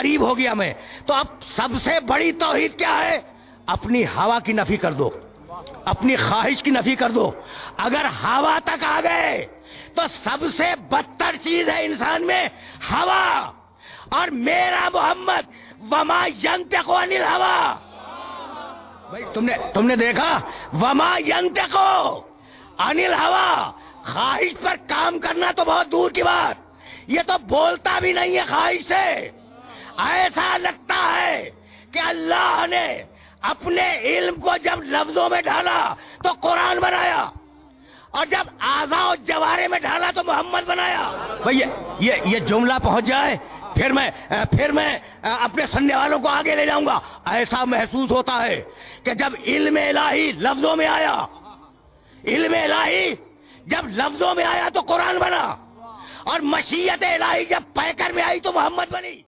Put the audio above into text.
करीब हो गया मैं। तो अब सबसे बड़ी तौहीद क्या है? अपनी हवा की नफी कर दो, अपनी ख्वाहिश की नफी कर दो। अगर हवा तक आ गए तो सबसे बदतर चीज है इंसान में हवा। और मेरा मोहम्मद वमा यंतिकु अनिल हवा। भाई तुमने देखा, वमा यंतिकु अनिल हवा। ख्वाहिश पर काम करना तो बहुत दूर की बात, ये तो बोलता भी नहीं है ख्वाहिश से। ऐसा लगता है कि अल्लाह ने अपने इल्म को जब लफ्जों में ढाला तो कुरान बनाया, और जब आज़ा और जवारे में ढाला तो मोहम्मद बनाया। भाई ये जुमला पहुंच जाए फिर मैं अपने सुनने वालों को आगे ले जाऊंगा। ऐसा महसूस होता है कि जब इल्म इलाही लफ्जों में आया, इल्म इलाही जब लफ्जों में आया तो कुरान बना, और मशीयत इलाही जब पैकर में आई तो मोहम्मद बनी।